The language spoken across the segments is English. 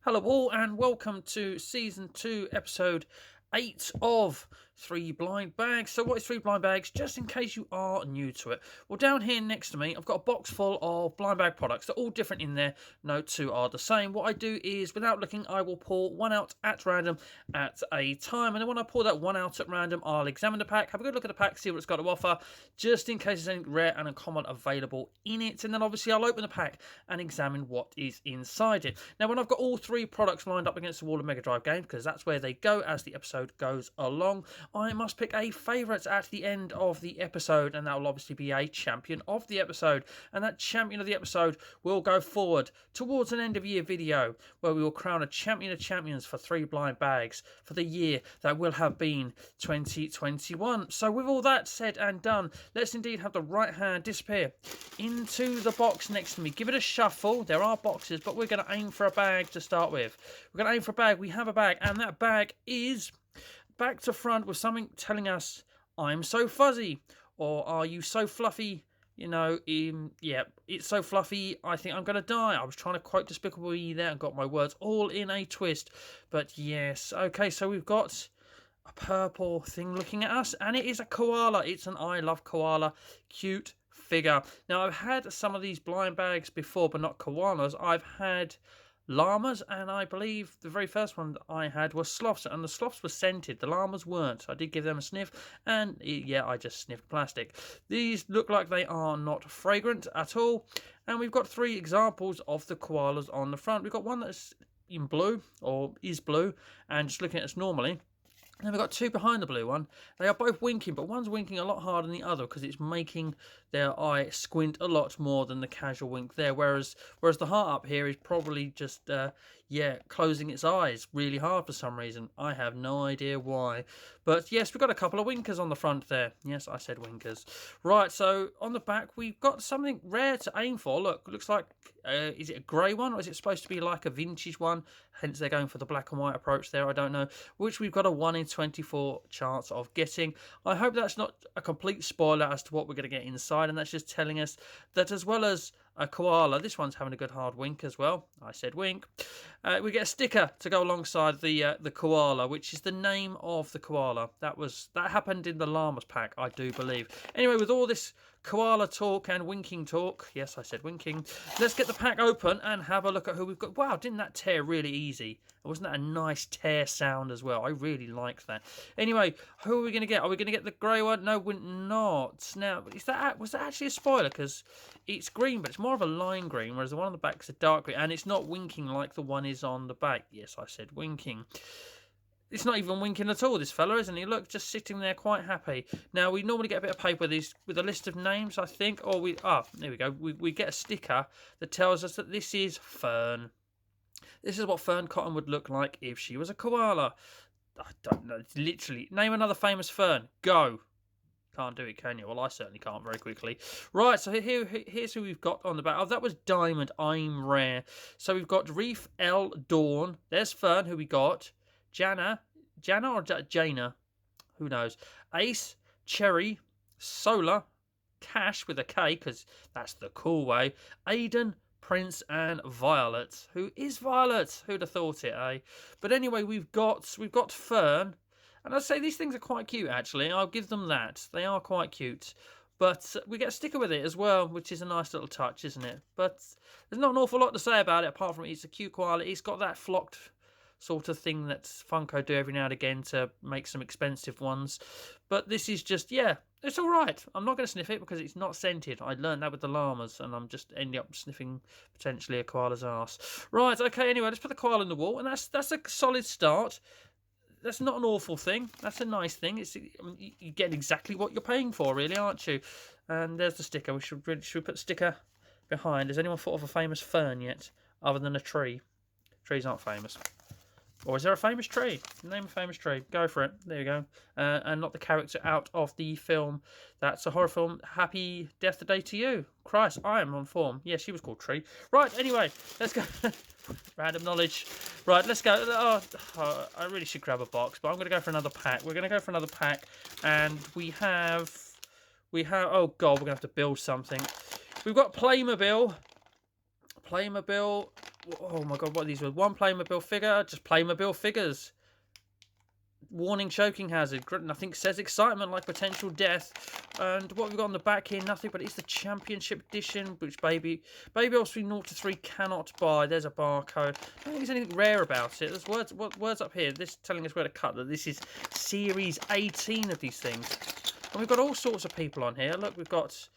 Hello all and welcome to Season 2, Episode 8 of 3 Blind Bags. So what is 3 Blind Bags? Just in case you are new to it. Well, down here next to me, I've got a box full of blind bag products. They're all different in there. No two are the same. What I do is, without looking, I will pull one out at random at a time. And then when I pull that one out at random, I'll examine the pack, have a good look at the pack, see what it's got to offer, just in case there's anything rare and uncommon available in it. And then obviously I'll open the pack and examine what is inside it. Now, when I've got all 3 products lined up against the wall of Mega Drive games, because that's where they go as the episode goes along, I must pick a favourite at the end of the episode, and that will obviously be a champion of the episode. And that champion of the episode will go forward towards an end of year video where we will crown a champion of champions for 3 blind bags for the year that will have been 2021. So with all that said and done, let's indeed have the right hand disappear into the box next to me. Give it a shuffle. There are boxes, but we're going to aim for a bag to start with. We're going to aim for a bag. We have a bag, and that bag is back to front with something telling us, I'm so fuzzy, or are you so fluffy? You know, yeah, it's so fluffy, I think I'm going to die. I was trying to quote Despicable Me there and got my words all in a twist. But yes, okay, so we've got a purple thing looking at us, and it is a koala. It's an I Love Koala cute figure. Now, I've had some of these blind bags before, but not koalas. I've had llamas, and I believe the very first one that I had was sloths, and the sloths were scented. The llamas weren't. I did give them a sniff, and yeah, I just sniffed plastic. These look like they are not fragrant at all, and we've got 3 examples of the koalas on the front. We've got one that's in blue, or is blue, and just looking at us normally. And then we've got 2 behind the blue one. They are both winking, but one's winking a lot harder than the other because it's making their eye squint a lot more than the casual wink there. Whereas the heart up here is probably just, closing its eyes really hard for some reason. I have no idea why. But yes, we've got a couple of winkers on the front there. Yes, I said winkers. Right, so on the back, we've got something rare to aim for. Look, looks like, is it a grey one, or is it supposed to be like a vintage one? Hence, they're going for the black and white approach there, I don't know. Which we've got a 1 in 24 chance of getting. I hope that's not a complete spoiler as to what we're going to get inside, and that's just telling us that as well as a koala, this one's having a good hard wink as well. I said wink. We get a sticker to go alongside the koala, which is the name of the koala. That happened in the llamas pack, I do believe. Anyway, with all this koala talk and winking talk, yes, I said winking, let's get the pack open and have a look at who we've got. Wow, didn't that tear really easy? Wasn't that a nice tear sound as well? I really liked that. Anyway, who are we going to get? Are we going to get the grey one? No, we're not. Now, was that actually a spoiler? Because it's green, but it's more of a lime green, whereas the one on the back is a dark green, and it's not winking like the one is on the back. Yes, I said winking. It's not even winking at all, this fella, isn't he? Look, just sitting there quite happy. Now, we normally get a bit of paper with a list of names, I think. Or there we go. We get a sticker that tells us that this is Fern. This is what Fern Cotton would look like if she was a koala. I don't know. It's literally, name another famous fern. Go. Can't do it, can you? Well, I certainly can't very quickly. Right, so here's who we've got on the back. Oh, that was Diamond. I'm rare. So we've got Reef L. Dawn. There's Fern, who we got. Jana or Jana? Who knows? Ace, Cherry, Solar, Cash with a K, because that's the cool way. Aiden, Prince, and Violet. Who is Violet? Who'd have thought it, eh? But anyway, we've got Fern. And I'd say these things are quite cute, actually. I'll give them that. They are quite cute. But we get a sticker with it as well, which is a nice little touch, isn't it? But there's not an awful lot to say about it, apart from it's a cute koala. It's got that flocked sort of thing that Funko do every now and again to make some expensive ones. But this is just, yeah, it's all right. I'm not going to sniff it because it's not scented. I learned that with the llamas, and I'm just ending up sniffing potentially a koala's arse. Right, okay, anyway, let's put the koala in the wall, and that's a solid start. That's not an awful thing. That's a nice thing. You get exactly what you're paying for, really, aren't you? And there's the sticker. Should we put the sticker behind? Has anyone thought of a famous fern yet, other than a tree? Trees aren't famous. Or is there a famous tree? Name a famous tree. Go for it. There you go. And not the character out of the film. That's a horror film. Happy Death Day to You. Christ, I am on form. Yeah, she was called Tree. Right, anyway, let's go. Random knowledge. Right, let's go. Oh, I really should grab a box, but I'm going to go for another pack. We're going to go for another pack. And we have... Oh, God, we're going to have to build something. We've got Playmobil. Oh my god, what are these? One Playmobil figure, just Playmobil figures. Warning, choking hazard. Nothing says excitement like potential death. And what we've got on the back here, nothing, but it's the championship edition, which baby obviously 0 to 3 cannot buy. There's a barcode. I don't think there's anything rare about it. There's words up here. This telling us where to cut. That this is series 18 of these things. And we've got all sorts of people on here. Look, we've got,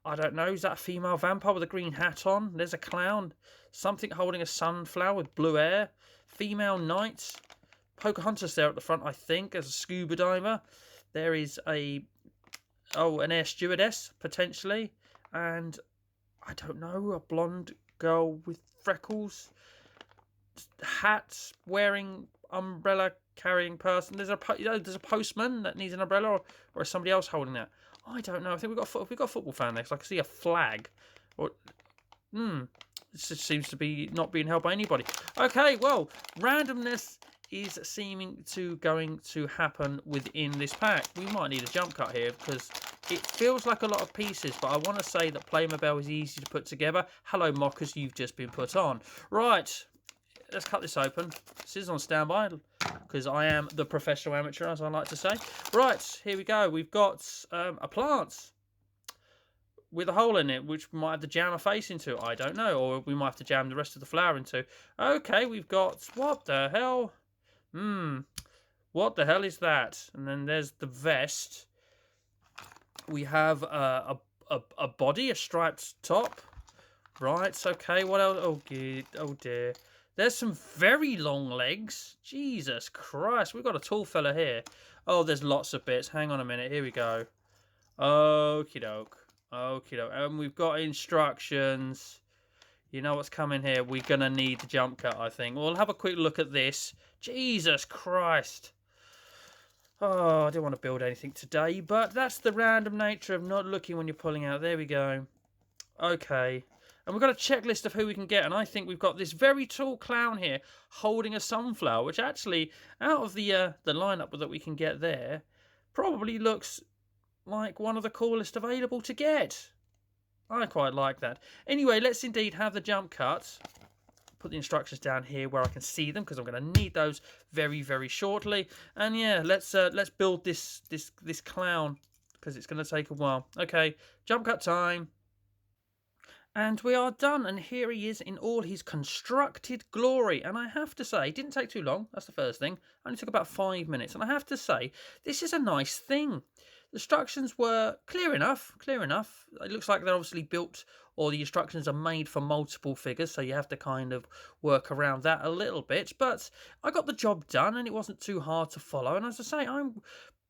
I don't know, is that a female vampire with a green hat on? There's a clown. Something holding a sunflower with blue hair. Female knight. Pocahontas there at the front, I think, as a scuba diver. There is an air stewardess, potentially. And, I don't know, a blonde girl with freckles. Hat wearing umbrella carrying person. There's a postman that needs an umbrella, or is somebody else holding that? I don't know. I think we've got a football fan next. I can see a flag. Or this just seems to be not being held by anybody. Okay, well, randomness is seeming to going to happen within this pack. We might need a jump cut here because it feels like a lot of pieces, but I want to say that Playmobil is easy to put together. Hello, mockers, you've just been put on. Right, let's cut this open. Scissors on standby because I am the professional amateur, as I like to say. Right, here we go. We've got a plant with a hole in it, which we might have to jam a face into. I don't know, or we might have to jam the rest of the flower into. Okay, we've got, what the hell? What the hell is that? And then there's the vest. We have a body, a striped top. Right, okay, what else? Oh dear. There's some very long legs. Jesus Christ, we've got a tall fella here. Oh, there's lots of bits. Hang on a minute, here we go. Okie doke. Okie doke. And we've got instructions. You know what's coming here. We're going to need the jump cut, I think. We'll have a quick look at this. Jesus Christ. Oh, I don't want to build anything today, but that's the random nature of not looking when you're pulling out. There we go. Okay. And we've got a checklist of who we can get, and I think we've got this very tall clown here holding a sunflower, which actually, out of the lineup that we can get there, probably looks like one of the coolest available to get. I quite like that. Anyway, let's indeed have the jump cut. Put the instructions down here where I can see them because I'm going to need those very, very shortly. And yeah, let's build this clown because it's going to take a while. Okay, jump cut time. And we are done, and here he is in all his constructed glory. And I have to say, it didn't take too long, that's the first thing. Only took about 5 minutes. And I have to say, this is a nice thing. The instructions were clear enough. It looks like they're obviously built, or the instructions are made for multiple figures, so you have to kind of work around that a little bit. But I got the job done, and it wasn't too hard to follow. And as I say, I'm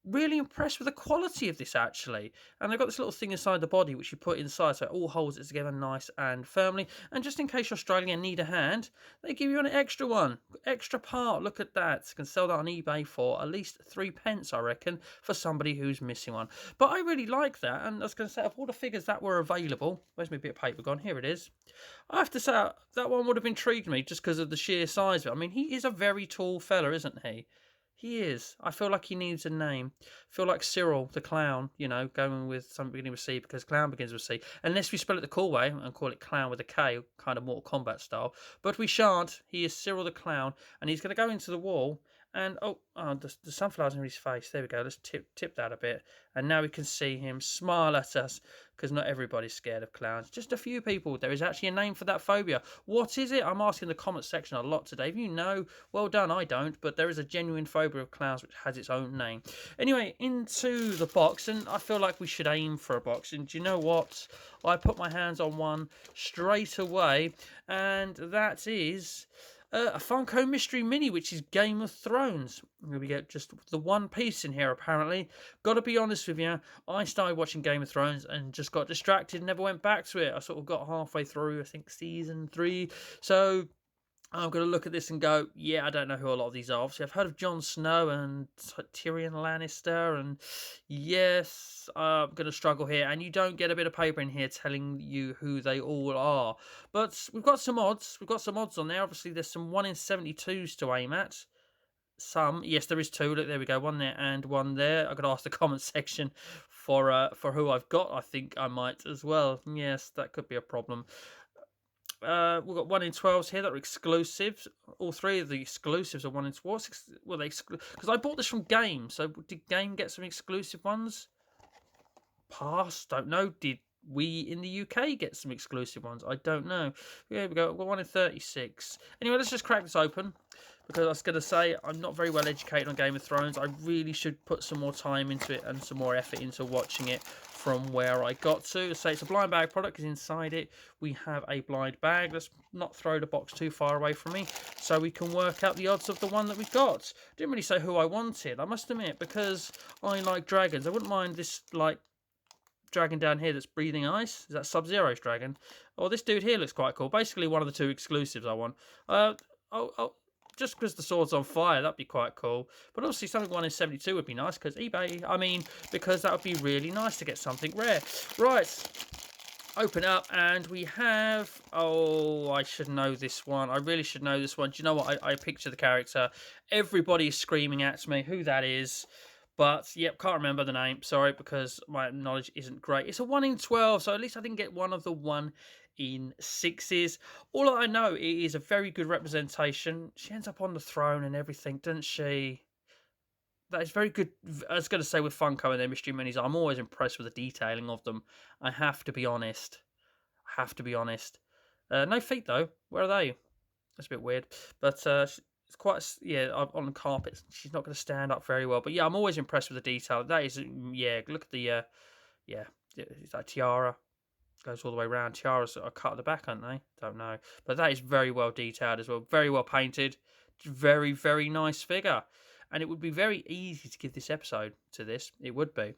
really impressed with the quality of this, actually. And they've got this little thing inside the body which you put inside, so it all holds it together nice and firmly. And just in case you're struggling and need a hand, they give you an extra one, extra part. Look at that. You can sell that on eBay for at least 3p, I reckon, for somebody who's missing one. But I really like that, and I was going to say, of all the figures that were available, where's my bit of paper gone? Here it is. I have to say, that one would have intrigued me just because of the sheer size of it. I mean, he is a very tall fella, isn't he? He is. I feel like he needs a name. I feel like Cyril the Clown, you know, going with something beginning with C because clown begins with C. Unless we spell it the cool way and call it clown with a K, kind of Mortal Kombat style. But we shan't. He is Cyril the Clown, and he's going to go into the wall. And, the sunflower's in his face. There we go. Let's tip that a bit. And now we can see him smile at us, because not everybody's scared of clowns. Just a few people. There is actually a name for that phobia. What is it? I'm asking the comment section a lot today. If you know, well done. I don't. But there is a genuine phobia of clowns which has its own name. Anyway, into the box. And I feel like we should aim for a box. And do you know what? I put my hands on one straight away. And that is a Funko Mystery Mini, which is Game of Thrones. We get just the one piece in here, apparently. Got to be honest with you, I started watching Game of Thrones and just got distracted and never went back to it. I sort of got halfway through, I think, season 3. So I'm going to look at this and go, yeah, I don't know who a lot of these are. Obviously, I've heard of Jon Snow and Tyrion Lannister, and yes, I'm going to struggle here. And you don't get a bit of paper in here telling you who they all are. But we've got some odds. We've got some odds on there. Obviously, there's some 1 in 72s to aim at. Some, yes, there is 2. Look, there we go. 1 there and 1 there. I've got to ask the comment section for who I've got. I think I might as well. Yes, that could be a problem. We've got 1 in 12s here that are exclusives. All 3 of the exclusives are 1 in 12. Well, because I bought this from Game. So did Game get some exclusive ones? Pass? Don't know. Did we in the UK get some exclusive ones? I don't know. Here we go. We've got 1 in 36. Anyway, let's just crack this open. Because I was going to say, I'm not very well educated on Game of Thrones. I really should put some more time into it and some more effort into watching it from where I got to. So it's a blind bag product, because inside it we have a blind bag. Let's not throw the box too far away from me so we can work out the odds of the one that we got. Didn't really say who I wanted, I must admit, because I like dragons. I wouldn't mind this, like, dragon down here that's breathing ice. Is that Sub-Zero's dragon? Or this dude here looks quite cool. Basically one of the 2 exclusives I want. Just because the sword's on fire, that'd be quite cool. But obviously something 1 in 72 would be nice, because eBay, because that would be really nice to get something rare. Right, open up, and we have, I should know this one. I really should know this one. Do you know what? I picture the character. Everybody is screaming at me who that is. But, yep, can't remember the name. Sorry, because my knowledge isn't great. It's a 1 in 12, so at least I didn't get one of the 1 in 6s. All I know, it is a very good representation. She ends up on the throne and everything, doesn't she? That is very good. I was going to say, with Funko and their mystery minis, I'm always impressed with the detailing of them. I have to be honest. No feet, though. Where are they? That's a bit weird. But, it's quite, yeah, on the carpet. She's not going to stand up very well. But yeah, I'm always impressed with the detail. That is, yeah, look at the, yeah, is that tiara? Goes all the way around. Tiaras are cut at the back, aren't they? Don't know. But that is very well detailed as well. Very well painted. Very, very nice figure. And it would be very easy to give this episode to this. It would be.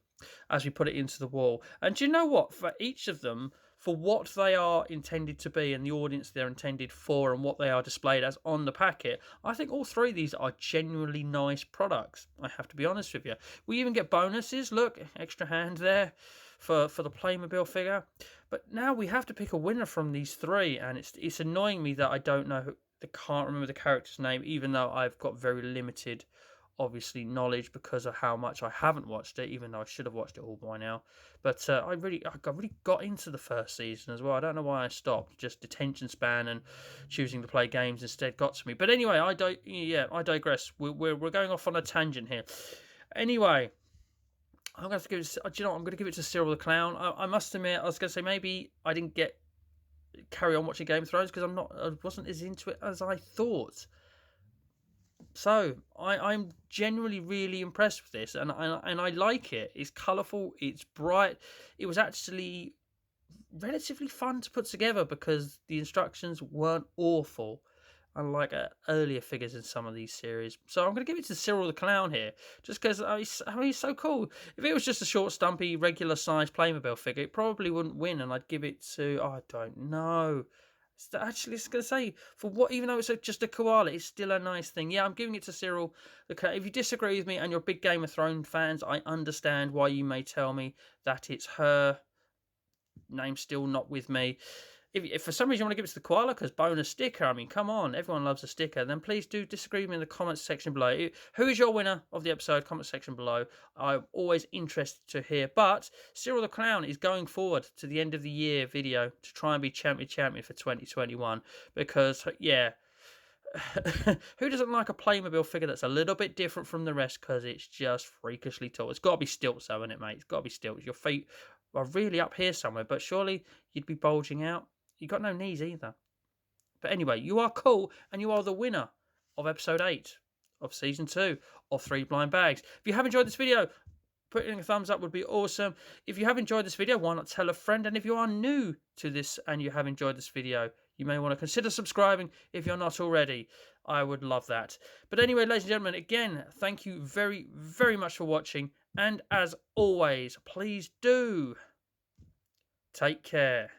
As we put it into the wall. And do you know what? For each of them, for what they are intended to be and the audience they're intended for and what they are displayed as on the packet, I think all 3 of these are genuinely nice products. I have to be honest with you. We even get bonuses. Look, extra hand there for the Playmobil figure. But now we have to pick a winner from these 3, and it's annoying me that I don't know I can't remember the character's name, even though I've got very limited, obviously, knowledge because of how much I haven't watched it, even though I should have watched it all by now. But I really got into the first season as well. I don't know why I stopped. Just attention span and choosing to play games instead got to me. But anyway, I digress. We're going off on a tangent here. Anyway, I'm going to give it. Do you know what? I'm going to give it to Cyril the Clown. I must admit, I was going to say maybe I didn't carry on watching Game of Thrones because I wasn't as into it as I thought. So I'm genuinely really impressed with this, and I like it. It's colourful, it's bright. It was actually relatively fun to put together because the instructions weren't awful, unlike earlier figures in some of these series. So I'm going to give it to Cyril the Clown here, just because he's so cool. If it was just a short, stumpy, regular size Playmobil figure, it probably wouldn't win, and I'd give it to, I don't know. Actually, it's going to say, for what, even though it's just a koala, it's still a nice thing. Yeah, I'm giving it to Cyril. If you disagree with me and you're big Game of Thrones fans, I understand why you may tell me that it's her. Name's still not with me. If for some reason you want to give it to the koala because bonus sticker, I mean, come on, everyone loves a sticker, then please do disagree with me in the comments section below. Who is your winner of the episode? Comment section below. I'm always interested to hear. But Cyril the Clown is going forward to the end of the year video to try and be champion for 2021 because, yeah, who doesn't like a Playmobil figure that's a little bit different from the rest because it's just freakishly tall? It's got to be stilts, though, isn't it, mate? It's got to be stilts. Your feet are really up here somewhere, but surely you'd be bulging out. You got no knees either. But anyway, you are cool, and you are the winner of episode 8 of season 2 of 3 Blind Bags. If you have enjoyed this video, putting a thumbs up would be awesome. If you have enjoyed this video, why not tell a friend? And if you are new to this and you have enjoyed this video, you may want to consider subscribing if you're not already. I would love that. But anyway, ladies and gentlemen, again, thank you very, very much for watching. And as always, please do take care.